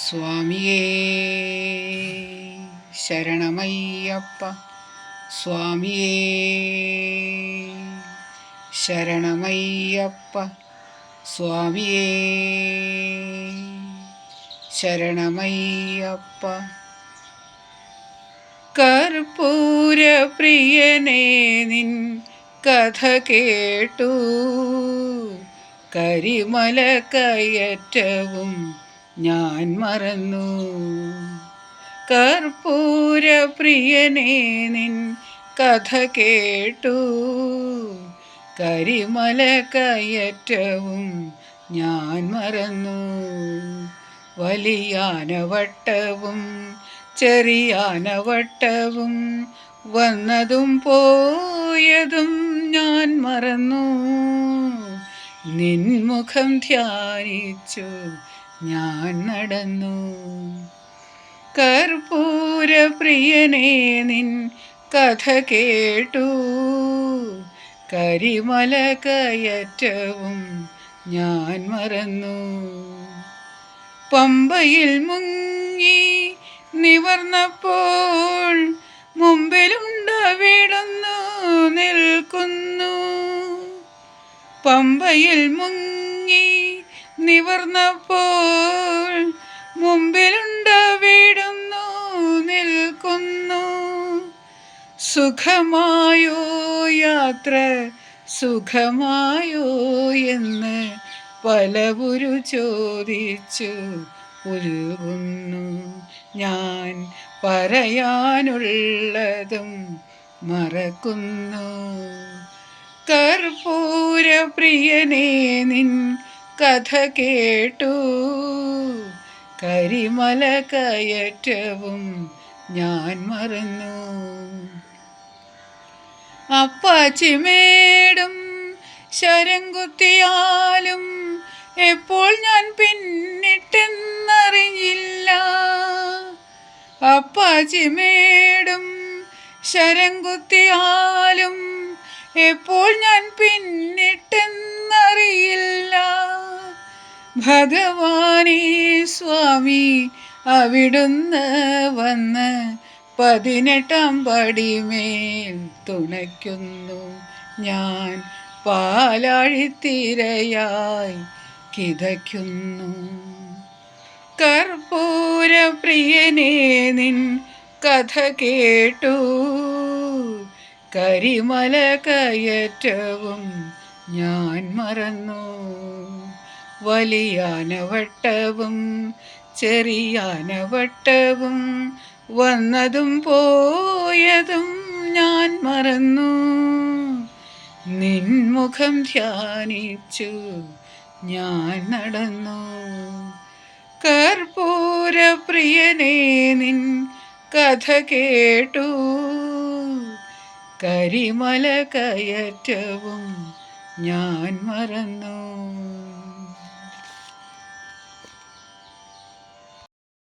സ്വാമിയേ ശരണമയ്യപ്പ, സ്വാമിയേ ശരണമയ്യപ്പ, സ്വാമിയേ ശരണമയ്യപ്പ. കർപ്പൂര പ്രിയനേ നിൻ കഥ കേട്ടു, കരിമല കയറ്റവും ഞാൻ മറന്നു. കർപ്പൂര പ്രിയനേ നിൻ കഥ കേട്ടു, കരിമല കയറ്റവും ഞാൻ മറന്നു. വലിയാനവട്ടവും ചെറിയാനവട്ടവും വന്നതും പോയതും ഞാൻ മറന്നു. നിൻമുഖം ധ്യാനിച്ചു ഞാൻ നടന്നു. കർപ്പൂര പ്രിയനേ നിൻ കഥ കേട്ടു, കരിമല കയറ്റവും ഞാൻ മറന്നു. പമ്പയിൽ മുങ്ങി നിവർന്നപ്പോൾ മുമ്പിലുണ്ടവിടുന്നു നിൽക്കുന്നു. പമ്പയിൽ മുങ്ങി നിവർന്നപ്പോൾ മുമ്പിലുണ്ടവിടുന്നു നിൽക്കുന്നു. സുഖമായോ യാത്ര, സുഖമായോ എന്ന് പലവുരു ചോദിച്ചു ഉരുകുന്നു ഞാൻ. പറയാനുള്ളതും മറക്കുന്നു. കർപ്പൂര പ്രിയനേ നിൻ കഥ കേട്ടു, കരിമല കയറ്റവും ഞാൻ മറന്നു. അപ്പാച്ചിമേടും ശരംകുത്തിയാലും എപ്പോൾ ഞാൻ പിന്നിട്ടെന്നറിയില്ല. അപ്പാച്ചിമേടും ശരംകുത്തിയാലും എപ്പോൾ ഞാൻ പിന്നിട്ടെന്നറിയില്ല. ഭഗവാനേ സ്വാമി അവിടുന്ന് വന്ന് 18-ാം പടിമേൽ തുണയ്ക്കുന്നു. ഞാൻ പാലാഴിത്തിരയായി കിതയ്ക്കുന്നു. കർപ്പൂര പ്രിയനേ നിൻ കഥ കേട്ടു, കരിമല കയറ്റവും ഞാൻ മറന്നു. വലിയാനവട്ടവും ചെറിയാനവട്ടവും വന്നതും പോയതും ഞാൻ മറന്നു. നിൻമുഖം ധ്യാനിച്ചു ഞാൻ നടന്നു. കർപ്പൂര പ്രിയനേ നിൻ കഥ കേട്ടു, കരിമല കയറ്റവും ഞാൻ മറന്നു.